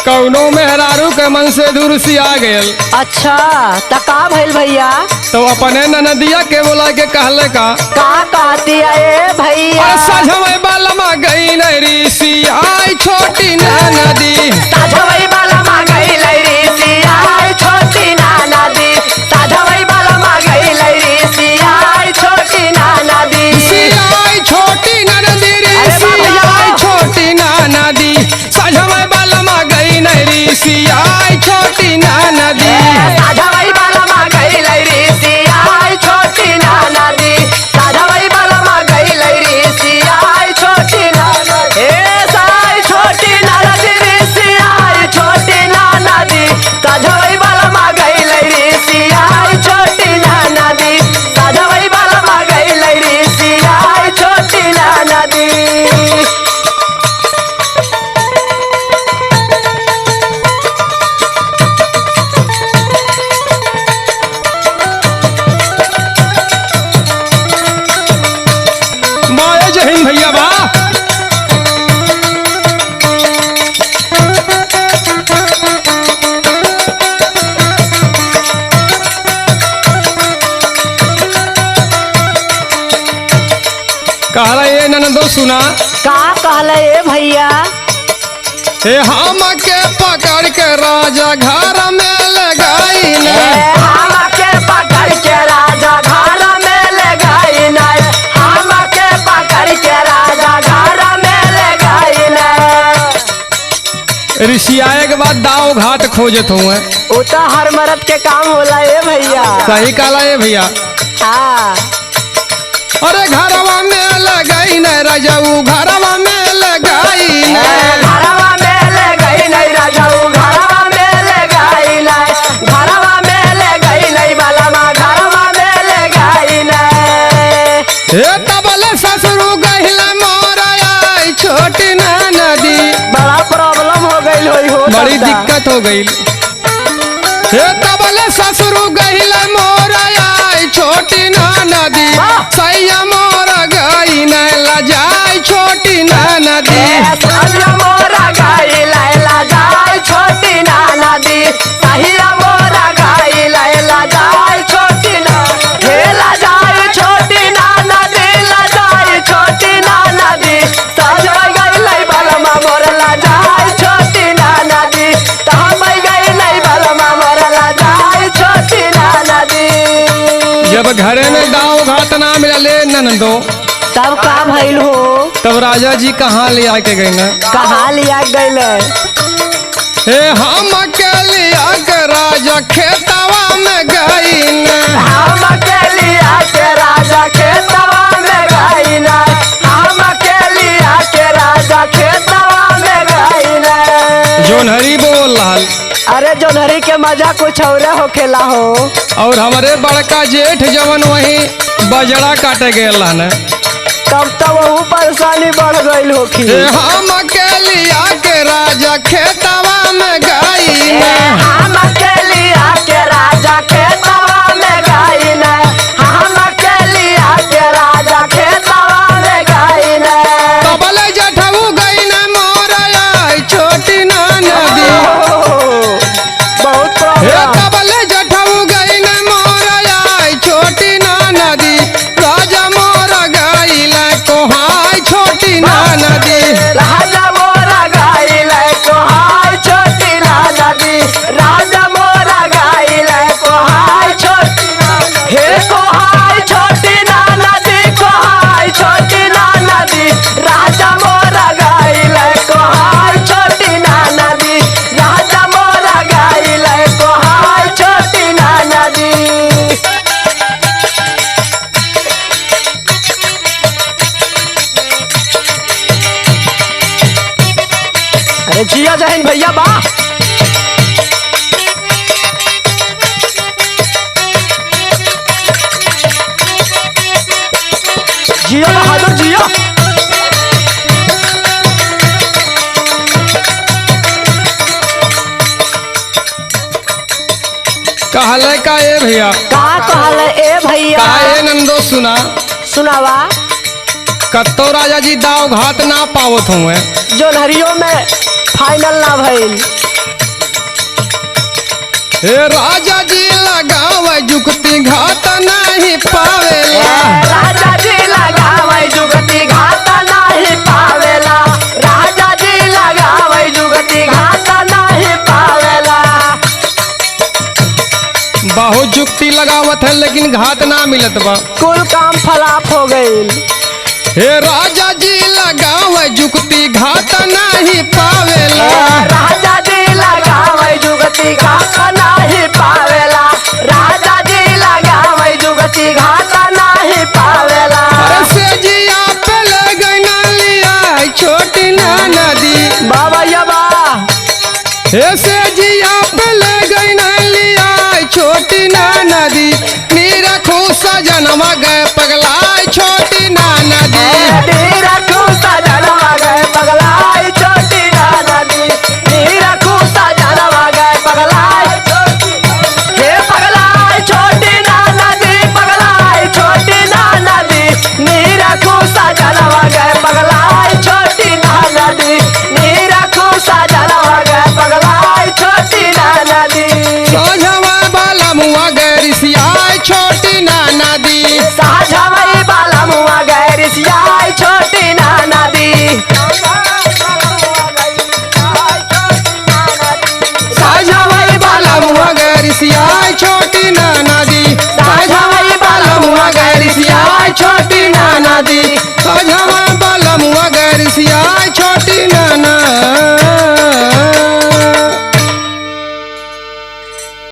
कौनो मेहरारू के मन से दूर सिया गेल। अच्छा त का भइल भैया? तो अपने ननदिया के बोला के कहले का कहती है भैया? साझवई बालमा गई नरी सियाई छोटी ननदी। साझवई बालमा गई लरी सियाई छोटी ननदी। साझवई बालमा गई लरी सियाई छोटी ननदी। सियाई छोटी ननदी रे सियाई छोटी ननदी। साझवई बालमा गई नरी सियाई छोटी ननदी। साझवई बालमा गई लरी सियाई छोटी ननदी। साझवई बालमा गई लरी सियाई छोटी ननदी। ए साई छोटी ननदी रे सियाई छोटी ननदी। साझवई बालमा गई लरी सियाई छोटी ननदी। साझवई बालमा गई लरी सियाई छोटी ननदी। माया जहीन भैया बा कहला ये ननदो सुना का कहले ए भैया? हे हम के पकड़ के राजा घर में लगाई ने। हमके पकड़ के राजा घर में ले गई नहीं। हमके पकड़ के राजा घर में ले गई नहीं। रिसियाए के बाद दाव घाट खोजत हुए। वो तो हर मर्द के काम होला ए भैया। सही कहला ये भैया। हाँ अरे घरवा में लगाई न राजाऊ घरवा में लगाई न। घरवा में ले गई नहीं राजाऊ घरवा में ले गई नहीं। घरवा में ले गई नहीं बालमा घरवा में ले गई नहीं। हे तबले ससुरु गहिला मोरा आई छोटी ननदी। बड़ा प्रॉब्लम हो गई हो बड़ी दिक्कत हो गई। हे तबले ससुरु गहिला मोरा आई छोटी ननदी। सैया मोरा गई न लजाई छोटी ननदी। सहिया मोरा गाई लैला जाय छोटी ननदी। सहिया मोरा गाई लैला जाय छोटी ननदी। हेला जाय छोटी ननदी ला जाय छोटी ननदी। सजवा गई लै बलमा मोरला जाय छोटी ननदी। तहम गई लै बलमा मोरला जाय छोटी ननदी। जब घरे में दाव घाट ना मिलले ननदो तब का भइल हो? तब राजा जी कहाँ ले आके गए न। कहाँ लिया गइल? हे हम के लिया के राजा खेतवा में गई न। हम के लिया के राजा खेतवा में गई नहीं। हम के लिया के राजा खेतवा में गई नहीं। जोनहरी बोल रहल। अरे जोनहरी के मजा कुछ और होखेला हो। और हमारे बड़का जेठ जवन वही बजड़ा काटे गए न। तब तो वहू परेशानी बढ़ गई होखी। हे हम के लिया के राजा खेतवा में गई न। हम के लिया के राजा खेतवा में गई नहीं। हम के लिया के राजा खेतवा में गई नहीं। तबले जठऊ गई न मोरा आई छोटी ननदी। बहुत हे प्रॉब्लम। तबले जठऊ गई न मोरा आई छोटी ननदी। राजा मोरा गई ल कोहाई छोटी ननदी। राजा मोरा गाई लै कोहाय छोटी ननदी। राजा मोरा गाई लै कोहाय छोटी ननदी। हे कोहाय छोटी ननदी कोहाय छोटी ननदी। राजा मोरा गाई लै कोहाय छोटी ननदी। राजा मोरा गाई लै कोहाय छोटी ननदी। अरे जिया जहन भैया बा। जिया बहादुर जिया। कहले का ए भैया का कहले ए भैया? का ए नंदो सुना सुनावा। कत्तो राजा जी दाव घाट ना पावत हुए। जोनहरियों में फाइनल ना भइल। हे राजा जी लगाव जुगती घात नहीं पावेला। राजा जी लगावै जुगती घात नहीं पावेला। राजा जी लगावै जुगती घात नहीं पावेला। बहुत जुगती लगावत है लेकिन घात ना मिलत बा। कुल काम फलाप हो गईल। हे राजा जी लगाव जुगती घात नहीं पावेला। राजा जी लगावै जुगती घात नहीं पावेला। राजा जी लगावै जुगती घात नहीं पावेला। अरे से जिया पे ले गई ना लिया छोटी ना नदी। बाबा यबा हे से जिया पे ले गई ना लिया छोटी ना नदी। नीरा खूसा जनवा गए पगलाय छोटी ना नदी। नीरा खूसा जनवा गए पगलाय छोटी ना नदी। नीरा खूसा जनवा गए पगलाय हे पगलाय छोटी ना नदी। पगलाय छोटी ना नदी। नीरा खूसा जनवा गए पगलाय छोटी ना नदी। नीरा खूसा जनवा गए पगलाय छोटी ना नदी। साझवा बाला मुआ गैरिसियाय छोटी ना नदी। साझवई बाला मुआ गैरिसियाय छोटी ना नदी। साझवा बाला मुआ गैरिसियाय छोटी ना नदी।